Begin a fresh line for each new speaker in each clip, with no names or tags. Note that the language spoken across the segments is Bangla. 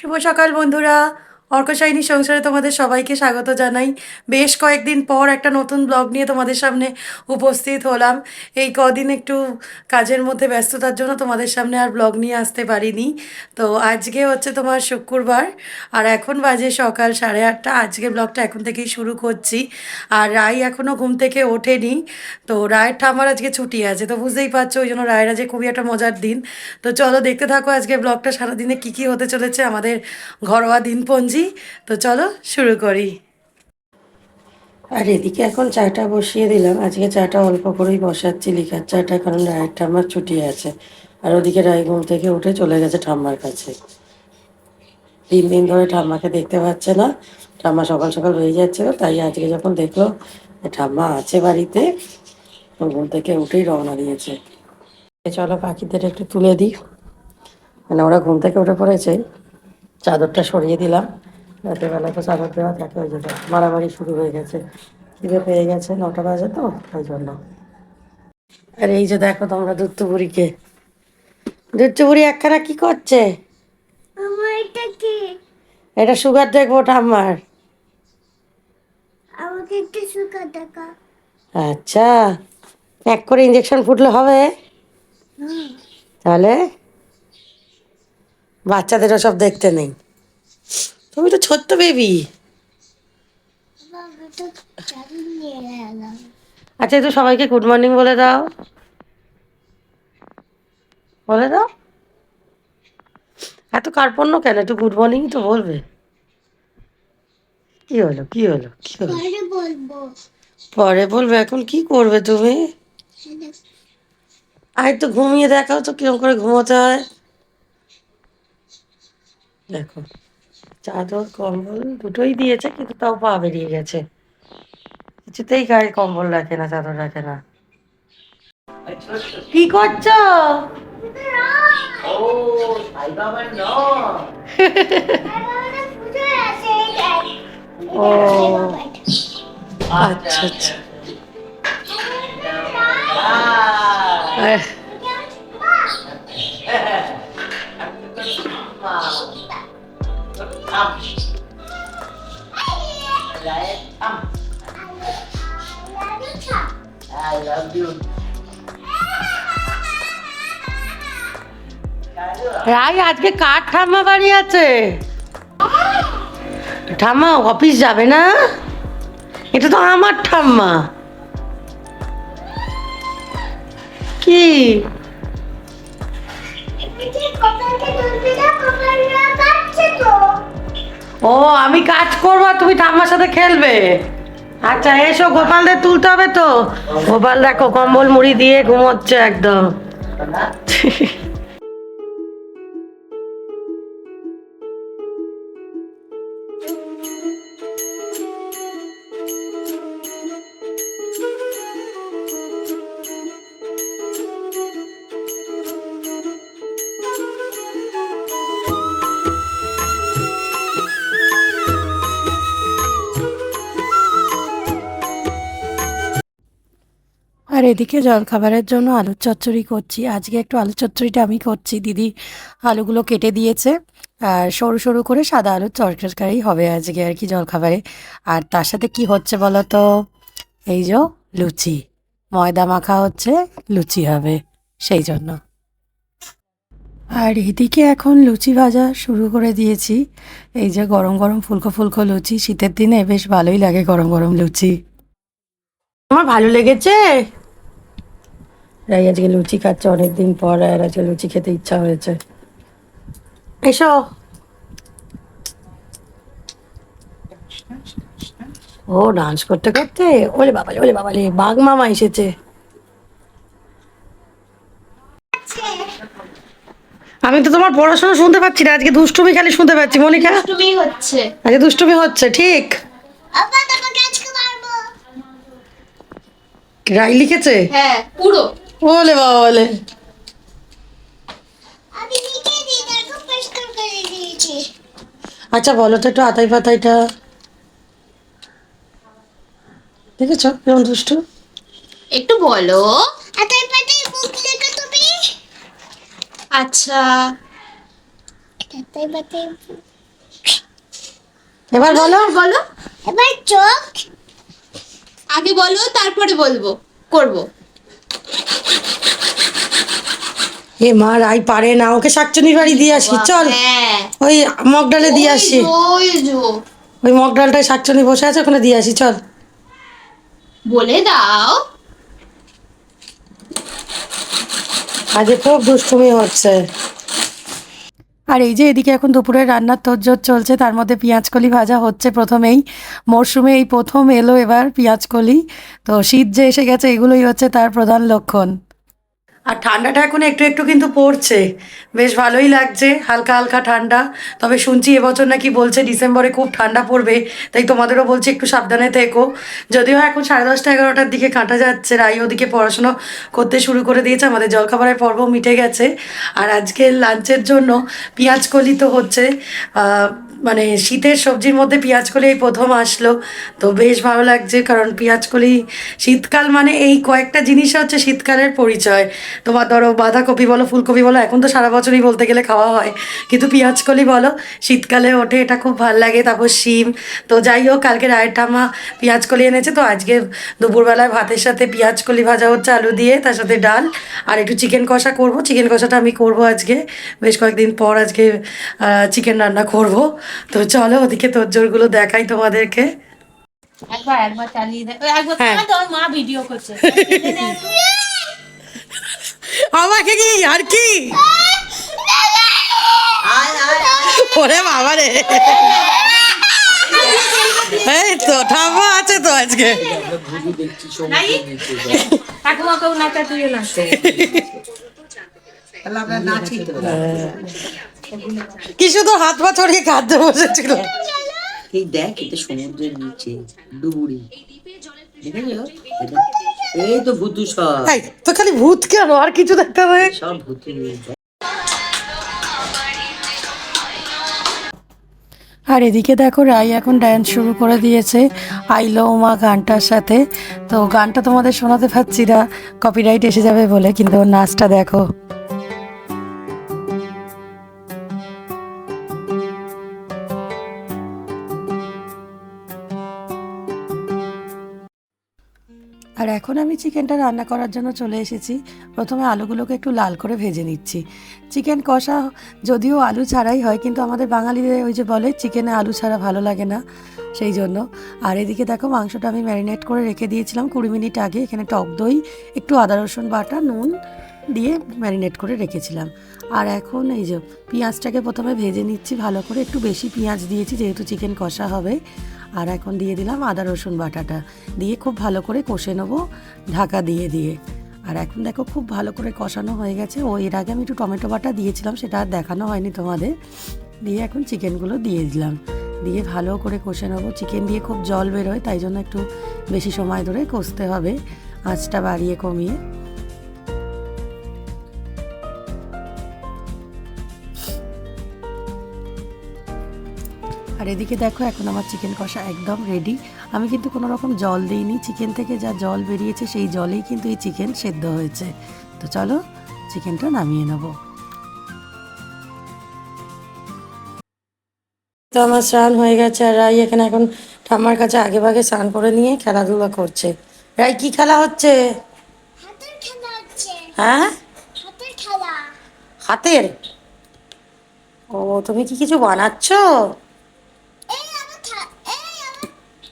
শুভ সকাল বন্ধুরা। অর্কশাইনী সংসারে তোমাদের সবাইকে স্বাগত জানাই। বেশ কয়েকদিন পর একটা নতুন ব্লগ নিয়ে তোমাদের সামনে উপস্থিত হলাম। এই কদিন একটু কাজের মধ্যে ব্যস্ততার জন্য তোমাদের সামনে আর ব্লগ নিয়ে আসতে পারিনি। তো আজকে হচ্ছে তোমার শুক্রবার, আর এখন বাজে সকাল 8:30। আজকে ব্লগটা এখন থেকেই শুরু করছি। আর রাই এখনও ঘুম থেকে ওঠেনি। তো রায়ের ঠাম্মার আজকে ছুটি আছে, তো বুঝতেই পারছো, ওই জন্য রায়ের আজকে খুবই একটা মজার দিন। তো চলো দেখতে থাকো আজকে ব্লগটা, সারাদিনে কী কী হতে চলেছে আমাদের ঘরোয়া দিনপঞ্জি। তো চলো শুরু করি। আর এদিকে এখন চাটা বসিয়ে দিলাম। আজকে চাটা অল্প করেই বসাচ্ছি, লিকার চাটা, কারণ রায়ের ঠাম্মার ছুটি আছে। আর ওদিকে রায় ঘুম থেকে উঠে চলে গেছে ঠাম্মার কাছে। 3 দিন ধরে ঠাম্মাকে দেখতে পাচ্ছে না। ঠাম্মা সকাল সকাল হয়ে যাচ্ছিল, তাই আজকে যখন দেখলো যে ঠাম্মা আছে বাড়িতে, তো ঘুম থেকে উঠেই রওনা দিয়েছে। চলো পাখিদের একটু তুলে দিই, মানে ওরা ঘুম থেকে উঠে পড়েছে। চাদরটা সরিয়ে দিলাম, রাতের বেলা তো চাদর দেওয়া থাকে, ওই জন্য মারামারি শুরু হয়ে গেছে। খিদে পেয়ে গেছে, 9টা বাজে তো, ওই জন্য। আর এই যে দেখো তোমরা দুত্তুবুড়িকে, দুত্তুবুড়ি একখানা কি করছে?
এটা কি?
এটা সুগার দেখবো ঠাম্মার।
আমাকে একটু সুগার দেখা।
আচ্ছা, এক করে ইঞ্জেকশন ফুটলে হবে? তাহলে বাচ্চাদের ওসব দেখতে নেই, তুমি তো ছোট্ট বেবি।
বাবা তো চালিয়ে গেলাম।
আচ্ছা, একটু সবাইকে গুড মর্নিং বলে দাও, বলে দাও। এত কার্পণ্য কেন, একটু গুড মর্নিং তো বলবে। কি হলো, কি হলো, কি হলো?
পরে বলবো।
পরে বলবে, এখন কি করবে তুমি? আর একটু ঘুমিয়ে দেখাও তো কিরম করে ঘুমোতে হয়। দেখো, চাদর কম্বল দুটোই দিয়েছে, কিন্তু তাও পা বেরিয়ে গেছে। কিছুতেই গায়ে কম্বল রাখে না, চাদর রাখে না। কি করছো? ও, সাই বাবার নয়।
পুজো আছে এটাই।
ও
এটা
আচ্ছা আচ্ছা। আহ, I love you. রাই, আজকে কার ঠাম্মা বাড়ি আছে? ঠাম্মা অফিস যাবে না? এটা তো আমার ঠাম্মা। কি? ও, আমি কাজ করবো আর তুমি ঠাম্মার সাথে খেলবে? আচ্ছা এসো, গোপালদের তুলতে হবে তো। গোপাল দেখো কম্বল মুড়ি দিয়ে ঘুমোচ্ছে একদম। আর এদিকে জলখাবারের জন্য আলুর চচ্চড়ি করছি। আজকে একটু আলুর চচ্চড়িটা আমি করছি, দিদি আলুগুলো কেটে দিয়েছে। আর সরু সরু করে সাদা আলুর তরকারি হবে আজকে আর কি জলখাবারে। আর তার সাথে কি হচ্ছে বলো তো, এই যে লুচি, ময়দা মাখা হচ্ছে, লুচি হবে সেই জন্য। আর এদিকে এখন লুচি ভাজা শুরু করে দিয়েছি। এই যে গরম গরম ফুলকো ফুলকো লুচি, শীতের দিনে বেশ ভালোই লাগে গরম গরম লুচি। আমার ভালো লেগেছে। রাই আজকে লুচি খাচ্ছে অনেকদিন পর, আর আজকে লুচি খেতে ইচ্ছা হয়েছে। এসো। ও ডান্স করতে করতে, ওলে বাবালে, ওলে বাবালে, বাঘ মামা এসেছে। আমি তো তোমার পড়াশোনা শুনতে পাচ্ছি না, আজকে দুষ্টুমি খালি শুনতে পাচ্ছি। মনিকা,
দুষ্টুমি হচ্ছে।
আজকে দুষ্টুমি হচ্ছে ঠিক।
আব্বা তোমাকে আজকে মারবো।
রাই লিখেছে?
হ্যাঁ পুরো।
ওলে বাবালে।
আমি লিখে দিই, দেখো পরিষ্কার করে দিয়েছি।
আচ্ছা বলো তো একটু আতাই পাতাইটা, দেখেছো কেমন দুষ্টু?
একটু বলো। আতাই পাতাই বুক লেখো তুমি। আচ্ছা। আতাই পাতাই
এবার বলো।
বলো এবার চোখ আগে বলো, তারপরে বলবো করব।
এ মা, রাই পারে না, ওকে শাকচুনির বাড়ি দিয়ে আসি চল।
হ্যাঁ,
ওই মগ ডালে দিয়ে আসি,
ওই যো
ওই মগ ডালটায় শাকচুনি বসে আছে, ওখানে দিয়ে আসি চল।
বলে দাও।
আজকে খুব দুষ্টুমি হচ্ছে। আর এই যে এদিকে এখন দুপুরের রান্নার তোড়জোড় চলছে, তার মধ্যে পেঁয়াজকলি ভাজা হচ্ছে। প্রথমেই মরশুমে এই প্রথম এলো এবার পেঁয়াজকলি, তো শীত যে এসে গেছে এগুলোই হচ্ছে তার প্রধান লক্ষণ। আর ঠান্ডাটা এখন একটু একটু কিন্তু পড়ছে, বেশ ভালোই লাগছে, হালকা হালকা ঠান্ডা। তবে শুনছি এবছর নাকি বলছে ডিসেম্বরে খুব ঠান্ডা পড়বে, তাই তোমাদেরও বলছি একটু সাবধানে থেকো। যদিও এখন 10:30 11টার দিকে কাটা যাচ্ছে, রাই ওদিকে পড়াশুনো করতে শুরু করে দিয়েছে, আমাদের জলখাবারের পর্ব মিটে গেছে। আর আজকে লাঞ্চের জন্য পেঁয়াজকলি তো হচ্ছে, মানে শীতের সবজির মধ্যে পেঁয়াজকলি এই প্রথম আসলো, তো বেশ ভালো লাগছে। কারণ পেঁয়াজকলি শীতকাল মানে এই কয়েকটা জিনিস হচ্ছে শীতকালের পরিচয়। তোমার ধরো বাঁধাকপি বলো, ফুলকপি বলো, এখন তো সারা বছরই বলতে গেলে খাওয়া হয়, কিন্তু পেঁয়াজকলি বলো শীতকালে ওঠে, এটা খুব ভাল লাগে। তারপর শিম, তো যাই হোক কালকে রায়ের ঠাম্মা পেঁয়াজকলি এনেছে, তো আজকে দুপুরবেলায় ভাতের সাথে পেঁয়াজকলি ভাজা হচ্ছে আলু দিয়ে, তার সাথে ডাল আর একটু চিকেন কষা করব। চিকেন কষাটা আমি করব আজকে, বেশ কয়েকদিন পর আজকে চিকেন রান্না করব। তো চলো ওদিকে তোড়জোড়গুলো দেখাই তোমাদেরকে।
একবার একবার চালিয়ে দে, একবার
হ্যাঁ।
তোর মা ভিডিও করছে।
আমাকে কি আর কি, ওরে বাবা রে, এই তো ঠাম্মা আছে তো আজকে।
ঠাকুমাকেও নাচা, তুইও নাচ।
কি শুধু হাত পা ছড়িয়ে কাঁদতে বসেছিল।
এই দেখ, এটা সমুদ্রের নিচে ডুবুরি, দেখেছো? এই তো ভূতু সব,
এই তো খালি ভূত কেন, আর কিছু দেখতে হবে?
সব ভূতু।
আর এদিকে দেখো রাই এখন ড্যান্স শুরু করে দিয়েছে আইলো মা গানটার সাথে। তো গানটা তোমাদের শোনাতে পারছি না, কপিরাইট এসে যাবে বলে, কিন্তু ওর নাচটা দেখো। আর এখন আমি চিকেনটা রান্না করার জন্য চলে এসেছি। প্রথমে আলুগুলোকে একটু লাল করে ভেজে নিচ্ছি। চিকেন কষা যদিও আলু ছাড়াই হয়, কিন্তু আমাদের বাঙালিদের ওই যে বলে চিকেনে আলু ছাড়া ভালো লাগে না, সেই জন্য। আর এদিকে দেখো মাংসটা আমি ম্যারিনেট করে রেখে দিয়েছিলাম 20 মিনিট আগে। এখানে টক দই, একটু আদা রসুন বাটা, নুন দিয়ে ম্যারিনেট করে রেখেছিলাম। আর এখন এই যে পেঁয়াজটাকে প্রথমে ভেজে নিচ্ছি ভালো করে, একটু বেশি পেঁয়াজ দিয়েছি যেহেতু চিকেন কষা হবে। আর এখন দিয়ে দিলাম আদা রসুন বাটাটা, দিয়ে খুব ভালো করে কষে নেবো ঢাকা দিয়ে দিয়ে। আর এখন দেখো খুব ভালো করে কষানো হয়ে গেছে। ও এর আগে আমি একটু টমেটো বাটা দিয়েছিলাম, সেটা আর দেখানো হয়নি তোমাদের। দিয়ে এখন চিকেনগুলো দিয়ে দিলাম, দিয়ে ভালো করে কষে নেবো। চিকেন দিয়ে খুব জল বেরোয়, তাই জন্য একটু বেশি সময় ধরে কষতে হবে, আঁচটা বাড়িয়ে কমিয়ে। আর এদিকে দেখো এখন আমার চিকেন কষা একদম রেডি। আমি কিন্তু কোনো রকম জল দিইনি, চিকেন থেকে যা জল বেরিয়েছে সেই জলেই কিন্তু এই চিকেন সেদ্ধ হয়েছে। তো চলো চিকেনটা নামিয়ে নেব। তো আমার স্নান হয়ে গেছে, আর রাই এখানে এখন ঠাম্মার কাছে আগে ভাগে স্নান করে নিয়ে খেলাধুলা করছে। রাই কি খেলা হচ্ছে?
হাতের খেলা হচ্ছে।
হ্যাঁ,
হাতের খেলা।
হাতের। ও তুমি কি কিছু বানাচ্ছ?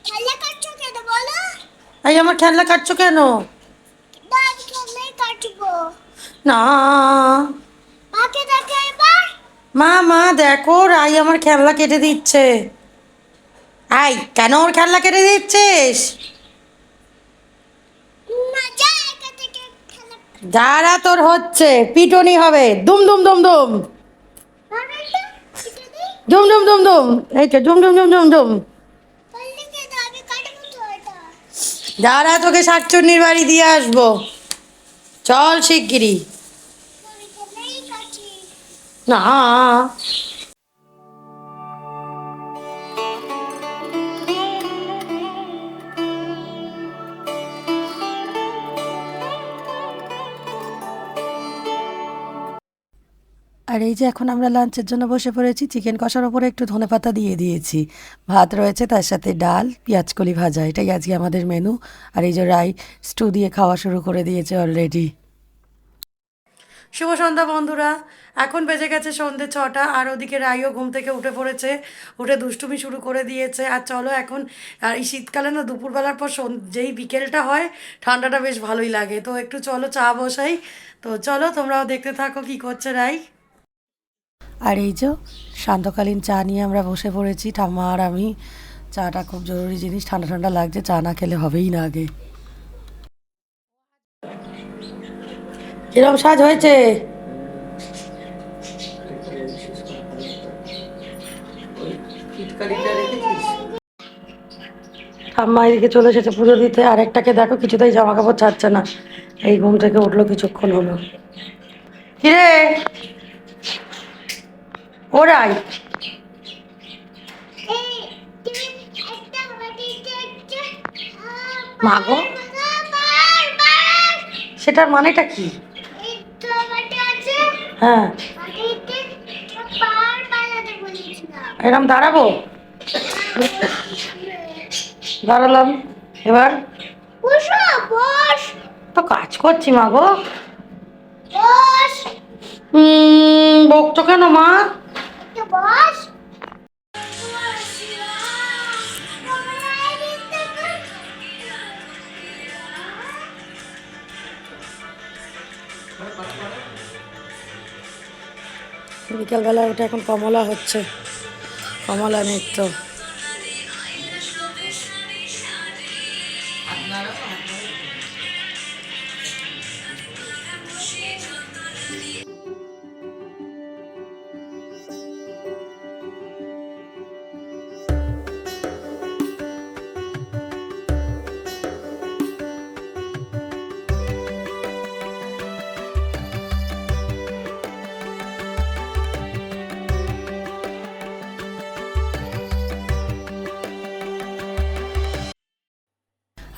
খেলা কাটছো কেন বলো?
এই আমার খেলনা কাটছো কেন?
দাঁত খেলাই কাটবো।
না
মাকে দেখে এবার।
মা, মা দেখো রাই আমার খেলনা কেটে দিচ্ছে। আই কেন ওর খেলনা কেটে দিচ্ছিস?
না যা একা থেকে খেলা।
যারা তোর হচ্ছে পিটনি হবে, দুম দুম দুম দুম
মানে এটা এটা দি।
দুম দুম দুম দুম, এই তো দুম দুম দুম দুম দুম।
বললি কে দাবি কাটবো তো এটা।
যারা তোকে শাকচুন্নির বাড়ি দিয়ে আসবো, চল শিগগিরি।
আমি খেলাই কাটি।
না আর এই যে এখন আমরা লাঞ্চের জন্য বসে পড়েছি, চিকেন কষার ওপরে একটু ধনেপাতা দিয়ে দিয়েছি, ভাত রয়েছে, তার সাথে ডাল, পেঁয়াজকলি ভাজা, এটাই আজকে আমাদের মেনু। আর এই যে রাই স্টু দিয়ে খাওয়া শুরু করে দিয়েছে অলরেডি। শুভ সন্ধ্যা বন্ধুরা, এখন বেজে গেছে সন্ধ্যে 6টা, আর ওদিকে রাইও ঘুম থেকে উঠে পড়েছে, উঠে দুষ্টুমি শুরু করে দিয়েছে। আর চলো এখন, আর এই শীতকালে না দুপুরবেলার পর যেই বিকেলটা হয় ঠান্ডাটা বেশ ভালোই লাগে, তো একটু চলো চা বসাই। তো চলো তোমরাও দেখতে থাকো কি করছে রাই। আর এই যে সান্ধ্যকালীন চা নিয়ে আমরা বসে পড়েছি ঠাম্মা আর আমি। চাটা খুব জরুরি জিনিস, ঠান্ডা ঠান্ডা লাগছে, চা না খেলে হবেই না আগে। কিরম সাজ হয়েছে? ঠাম্মা এদিকে চলে এসেছে পুজো দিতে, আর একটাকে দেখো কিছুতেই জামা কাপড় ছাড়ছে না, এই ঘুম থেকে উঠলো কিছুক্ষণ হলো। কিরে ওরাই,
এই তুমি একটা বাটিতে একটা
মা গো,
বার
সেটার মানেটা কি?
এই তো বাটি আছে,
হ্যাঁ,
বাটিতে পার বানাতে বলেছিলাম।
এরম দাঁড়াবো? দাঁড়ালাম, এবার
বসো, বস,
তো কাজ করছি মা গো।
বস,
বকছো কেন মা?
একটু বস।
বিকালবেলা ওটা এখন কমলা হচ্ছে, কমলা নৃত্য।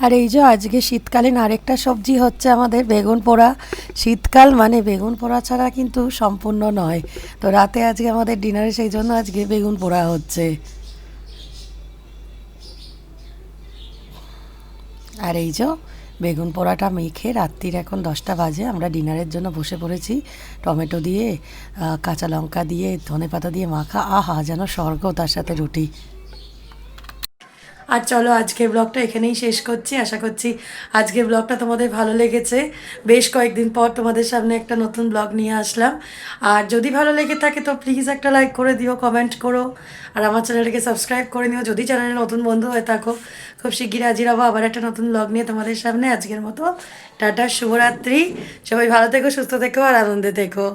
আর এই যে আজকে শীতকালীন আরেকটা সবজি হচ্ছে আমাদের বেগুন পোড়া। শীতকাল মানে বেগুন পোড়া ছাড়া কিন্তু সম্পূর্ণ নয়। তো রাতে আজকে আমাদের ডিনারে সেই জন্য আজকে বেগুন পোড়া হচ্ছে। আর এই যে বেগুন পোড়াটা মেখে রাত্রির এখন 10টা বাজে, আমরা ডিনারের জন্য বসে পড়েছি। টমেটো দিয়ে, কাঁচা লঙ্কা দিয়ে, ধনেপাতা দিয়ে মাখা, আহা যেন স্বর্গ, তার সাথে রুটি। আর চলো আজকের ব্লগটা এখানেই শেষ করছি। আশা করছি আজকের ব্লগটা তোমাদের ভালো লেগেছে। বেশ কয়েকদিন পর তোমাদের সামনে একটা নতুন ব্লগ নিয়ে আসলাম। আর যদি ভালো লেগে থাকে তো প্লিজ একটা লাইক করে দিও, কমেন্ট করো, আর আমার চ্যানেলটাকে সাবস্ক্রাইব করে নিও যদি চ্যানেলে নতুন বন্ধু হয়ে থাকো। খুব শিগগিরই হাজির হবো আবার একটা নতুন ব্লগ নিয়ে তোমাদের সামনে। আজকের মতো টাটা, শুভরাত্রি, সবাই ভালো থেকো, সুস্থ থেকো আর আনন্দে থেকো।